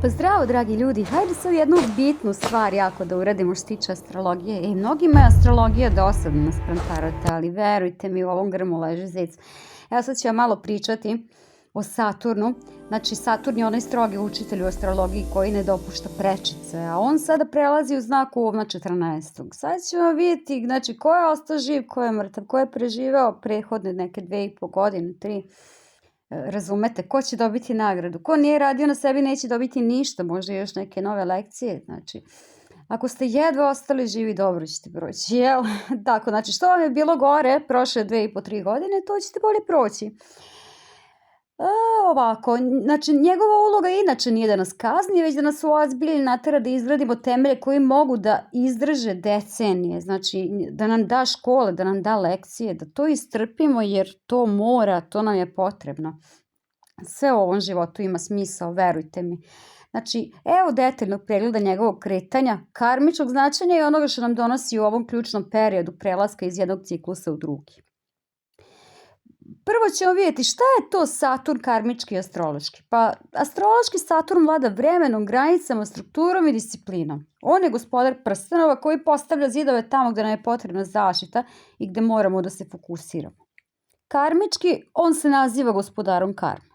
Pa zdravo, dragi ljudi, hajde sad jednu bitnu stvar jako da uradimo što se tiče astrologije. Mnogima je astrologija dosadna naspram tarota, ali verujte mi, u ovom grmu leži zec. Evo sad ću vam malo pričati o Saturnu. Znači, Saturn je onaj strogi učitelj u astrologiji koji ne dopušta prečice, a on sada prelazi u znak Ovna 14. Sad ćemo vidjeti, znači, ko je ostao živ, ko je mrtav, ko je preživeo prethodne neke 2,5 godine, 3. Razumete, ko će dobiti nagradu, ko nije radio na sebi neće dobiti ništa, možda još neke nove lekcije. Znači, ako ste jedva ostali živi, dobro ćete proći, jel? Tako, znači, što vam je bilo gore prošle 2,5-3 godine, to ćete bolje proći. Ovako, znači, njegova uloga inače nije da nas kazni, već da nas uozbilji, natera da izgradimo temelje koji mogu da izdrže decenije, znači da nam da škole, da nam da lekcije, da to istrpimo jer to mora, to nam je potrebno. Sve u ovom životu ima smisao, verujte mi. Znači, evo detaljnog pregleda njegovog kretanja, karmičnog značenja i onoga što nam donosi u ovom ključnom periodu prelaska iz jednog ciklusa u drugi. Prvo ćemo vidjeti šta je to Saturn karmički i astrološki. Pa astrološki Saturn vlada vremenom, granicama, strukturom i disciplinom. On je gospodar prstenova koji postavlja zidove tamo gde nam je potrebna zaštita i gde moramo da se fokusiramo. Karmički, on se naziva gospodarom karme.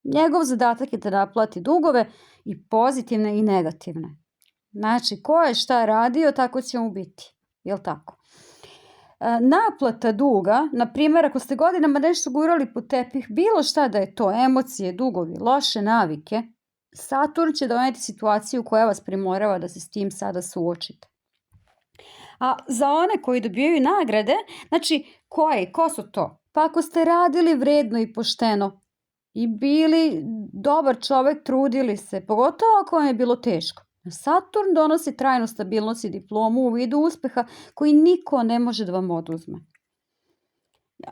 Njegov zadatak je da naplati dugove i pozitivne i negativne. Znači, ko je šta radio, tako će mu biti. Jel tako? Naplata duga, na primjer, ako ste godinama nešto gurali pod tepih, bilo šta da je to, emocije, dugovi, loše navike, Saturn će doneti situaciju koja vas primorava da se s tim sada suočite. A za one koji dobijaju nagrade, znači, ko su to? Pa ako ste radili vredno i pošteno i bili dobar čovek, trudili se, pogotovo ako vam je bilo teško, Saturn donosi trajnu stabilnost i diplomu u vidu uspeha koji niko ne može da vam oduzme.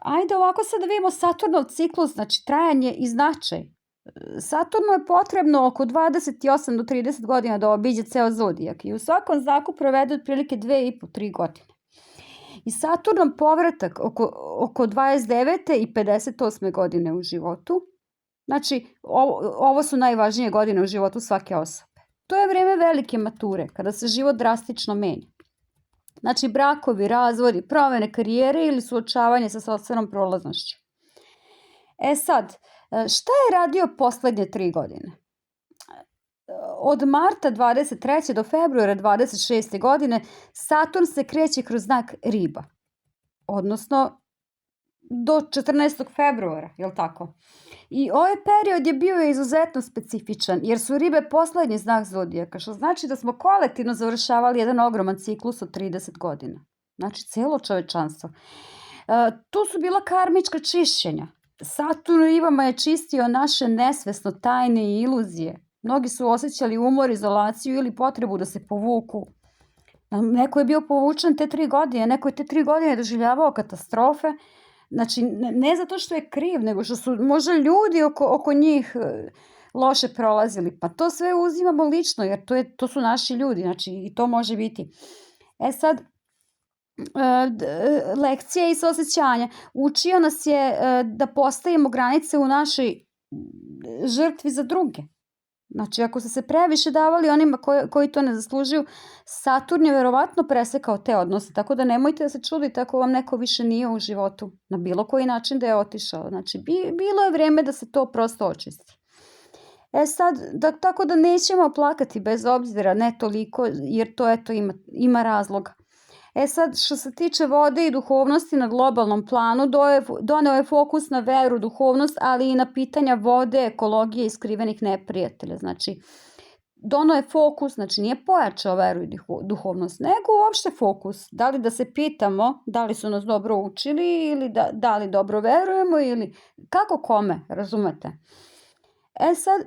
Ajde ovako sad da vidimo Saturnov ciklus, znači trajanje i značaj. Saturnu je potrebno oko 28 do 30 godina da obiđe ceo zodijak i u svakom znaku provede otprilike 2,5-3 godine. I Saturnov povratak oko 29. i 58. godine u životu. Znači, ovo su najvažnije godine u životu svake osobe. To je vreme velike mature, kada se život drastično menja. Znači, brakovi, razvodi, promene karijere ili suočavanje sa sopstvenom prolaznošću. Sad, šta je radio poslednje 3 godine? Od marta 23. do februara 26. godine Saturn se kreće kroz znak Riba. Odnosno, do 14. februara, jel tako? I ovaj period je bio izuzetno specifičan, jer su Ribe poslednji znak zodijaka, što znači da smo kolektivno završavali jedan ogroman ciklus od 30 godina. Znači, celo čovečanstvo. Tu su bila karmička čišćenja. Saturn u Ribama je čistio naše nesvesno tajne i iluzije. Mnogi su osjećali umor, izolaciju ili potrebu da se povuku. Neko je bio povučen te 3 godine, neko je te 3 godine doživljavao katastrofe. Znači, ne zato što je kriv, nego što su možda ljudi oko njih loše prolazili. Pa to sve uzimamo lično, jer to su naši ljudi, znači i to može biti. Sad, lekcije i saosećanja. Učio nas je da postavimo granice u našoj žrtvi za druge. Znači, ako ste se previše davali onima koji to ne zaslužuju, Saturn je verovatno presekao te odnose, tako da nemojte da se čudite ako vam neko više nije u životu, na bilo koji način da je otišao. Znači, bilo je vreme da se to prosto očisti. Sad, tako da nećemo plakati bez obzira, ne toliko, jer to ima razloga. Sad, što se tiče vode i duhovnosti na globalnom planu, doneo je fokus na veru, duhovnost, ali i na pitanja vode, ekologije i skrivenih neprijatelja. Znači, doneo je fokus, znači nije pojačao veru i duhovnost, nego uopšte fokus. Da li da se pitamo da li su nas dobro učili ili da li dobro verujemo ili kako kome, razumete? Sad,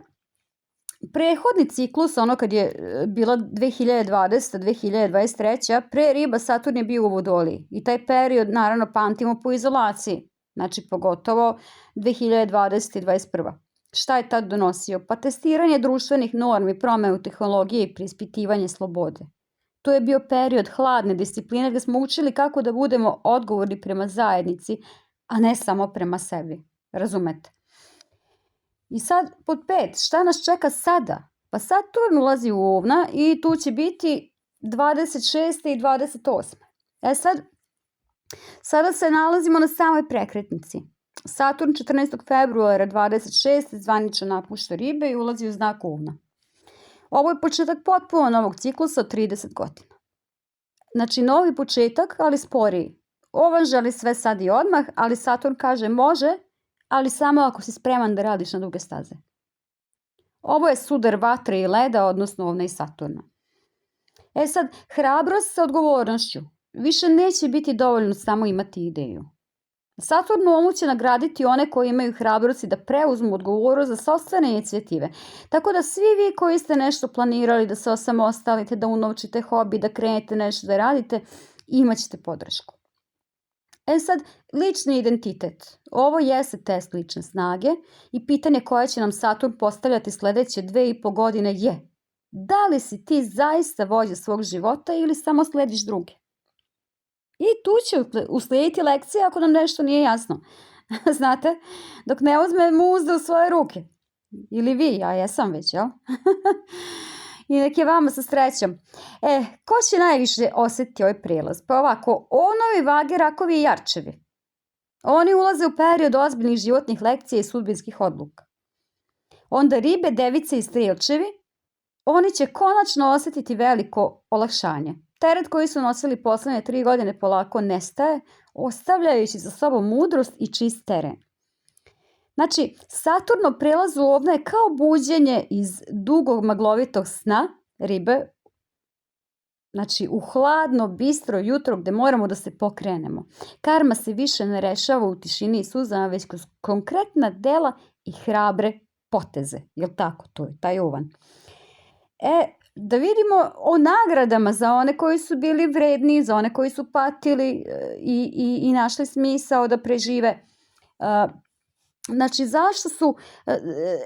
prethodni ciklus, ono kad je bila 2020-2023, pre Riba Saturn je bio u Vodoliji i taj period naravno pamtimo po izolaciji, znači pogotovo 2020 i 2021. Šta je tad donosio? Pa testiranje društvenih normi, promenu tehnologije i preispitivanje slobode. To je bio period hladne discipline gde smo učili kako da budemo odgovorni prema zajednici, a ne samo prema sebi, razumete? I sad pod 5, šta nas čeka sada? Pa Saturn ulazi u Ovna i tu će biti 26. i 28. Sada se nalazimo na samoj prekretnici. Saturn 14. februara 26. zvanično napušta Ribe i ulazi u znak Ovna. Ovo je početak potpuno novog ciklusa od 30 godina. Znači, novi početak, ali sporiji. Ovan želi sve sad i odmah, ali Saturn kaže može, ali samo ako si spreman da radiš na duge staze. Ovo je sudar vatre i leda, odnosno Ovna i Saturna. Sad, hrabrost sa odgovornošću. Više neće biti dovoljno samo imati ideju. Saturn u Ovnu će nagraditi one koji imaju hrabrosti da preuzmu odgovornost za sopstvene inicijative. Tako da svi vi koji ste nešto planirali, da se osamostalite, da unovčite hobi, da krenete nešto da radite, imat ćete podršku. Sad, lični identitet. Ovo jeste test lične snage i pitanje koje će nam Saturn postavljati sljedeće 2,5 godine je: da li si ti zaista vođa svog života ili samo slediš druge? I tu će uslijediti lekcija ako nam nešto nije jasno. Znate, dok ne uzmemo uzde u svoje ruke. Ili vi, ja jesam već, jel? I nek je vama sa srećom. Ko će najviše osjetiti ovaj prijelaz? Pa ovako, Ovnovi, Vage, Rakovi i Jarčevi. Oni ulaze u period ozbiljnih životnih lekcija i sudbinskih odluka. Onda Ribe, Device i Strijelčevi, oni će konačno osjetiti veliko olakšanje. Teret koji su nosili poslednje 3 godine polako nestaje, ostavljajući za sobom mudrost i čist teren. Znači, Saturno prelaz u Ovna je kao buđenje iz dugog maglovitog sna Ribe, znači u hladno, bistro jutro gde moramo da se pokrenemo. Karma se više ne rešava u tišini i suzama, već kroz konkretna dela i hrabre poteze. Jel tako? To je taj Ovan. Da vidimo o nagradama za one koji su bili vredni, za one koji su patili i našli smisao da prežive. Znači, zašto su...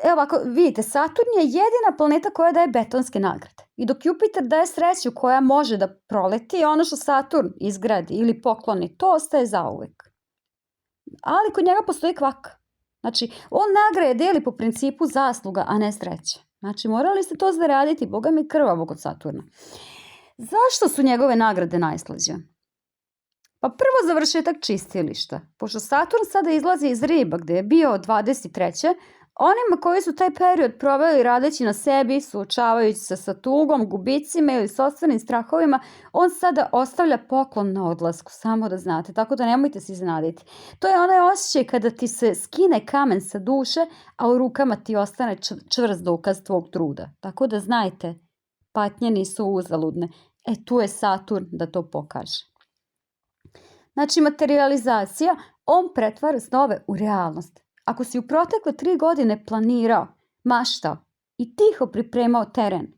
Evo ovako, vidite, Saturn je jedina planeta koja daje betonske nagrade. I dok Jupiter daje sreću koja može da proleti, ono što Saturn izgradi ili pokloni, to ostaje zauvek. Ali kod njega postoji kvaka. Znači, on nagrade deli po principu zasluga, a ne sreće. Znači, morali ste to zaraditi, Boga mi krvavo kod Saturna. Zašto su njegove nagrade najslađe? Pa prvo završetak čistilišta. Pošto Saturn sada izlazi iz Riba gde je bio 23. Onima koji su taj period proveli radeći na sebi, suočavajući se sa tugom, gubicima ili sopstvenim strahovima, on sada ostavlja poklon na odlasku, samo da znate, tako da nemojte se iznenaditi. To je onaj osjećaj kada ti se skine kamen sa duše, a u rukama ti ostane čvrst dokaz tvog truda. Tako da znajte, patnje nisu uzaludne. Tu je Saturn da to pokaže. Znači, materializacija, on pretvara snove u realnost. Ako si u protekle 3 godine planirao, maštao i tiho pripremao teren,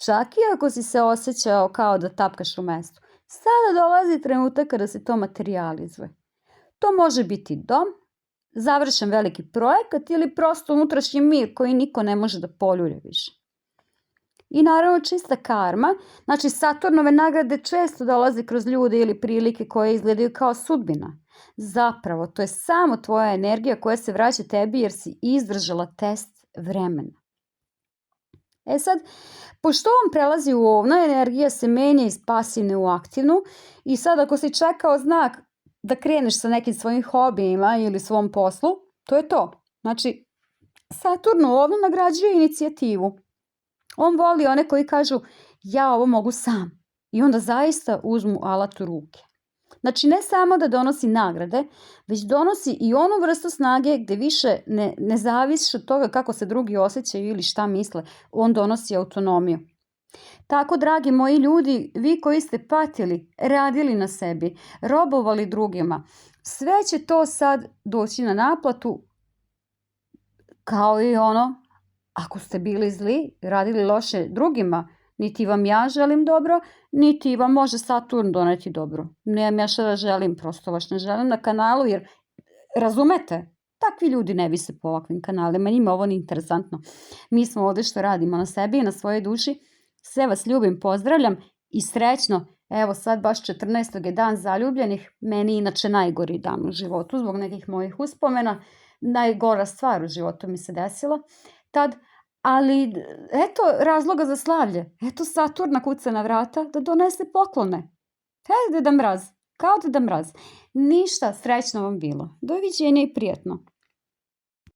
čak i ako si se osjećao kao da tapkaš u mestu, sada dolazi trenutak kada se to materializuje. To može biti dom, završen veliki projekat ili prosto unutrašnji mir koji niko ne može da poljulja više. I naravno čista karma, znači Saturnove nagrade često dolaze kroz ljude ili prilike koje izgledaju kao sudbina. Zapravo, to je samo tvoja energija koja se vraća tebi jer si izdržala test vremena. Sad, pošto on prelazi u Ovna, energija se menja iz pasivne u aktivnu i sad ako si čekao znak da kreneš sa nekim svojim hobijima ili svom poslu, to je to. Znači, Saturn u Ovnu nagrađuje inicijativu. On voli one koji kažu ja ovo mogu sam i onda zaista uzmu alat u ruke. Znači, ne samo da donosi nagrade, već donosi i onu vrstu snage gde više ne zavisi od toga kako se drugi osjećaju ili šta misle. On donosi autonomiju. Tako, dragi moji ljudi, vi koji ste patili, radili na sebi, robovali drugima, sve će to sad doći na naplatu, kao i ono, ako ste bili zli, radili loše drugima, niti vam ja želim dobro, niti vam može Saturn doneti dobro. Nemam ja šta da želim, prosto vas ne želim na kanalu, jer razumete, takvi ljudi ne vise po ovakvim kanalima, njima ovo nije interesantno. Mi smo ovde što radimo na sebi i na svojoj duši. Sve vas ljubim, pozdravljam i srećno. Evo sad baš 14. je dan zaljubljenih, meni inače najgori dan u životu zbog nekih mojih uspomena. Najgora stvar u životu mi se desila. Tad, Ali, eto razloga za slavlje. Eto Saturna kuca na vrata da donese poklone. Deda Mraz, kao Deda Mraz. Ništa, srećno vam bilo. Doviđenja i prijatno.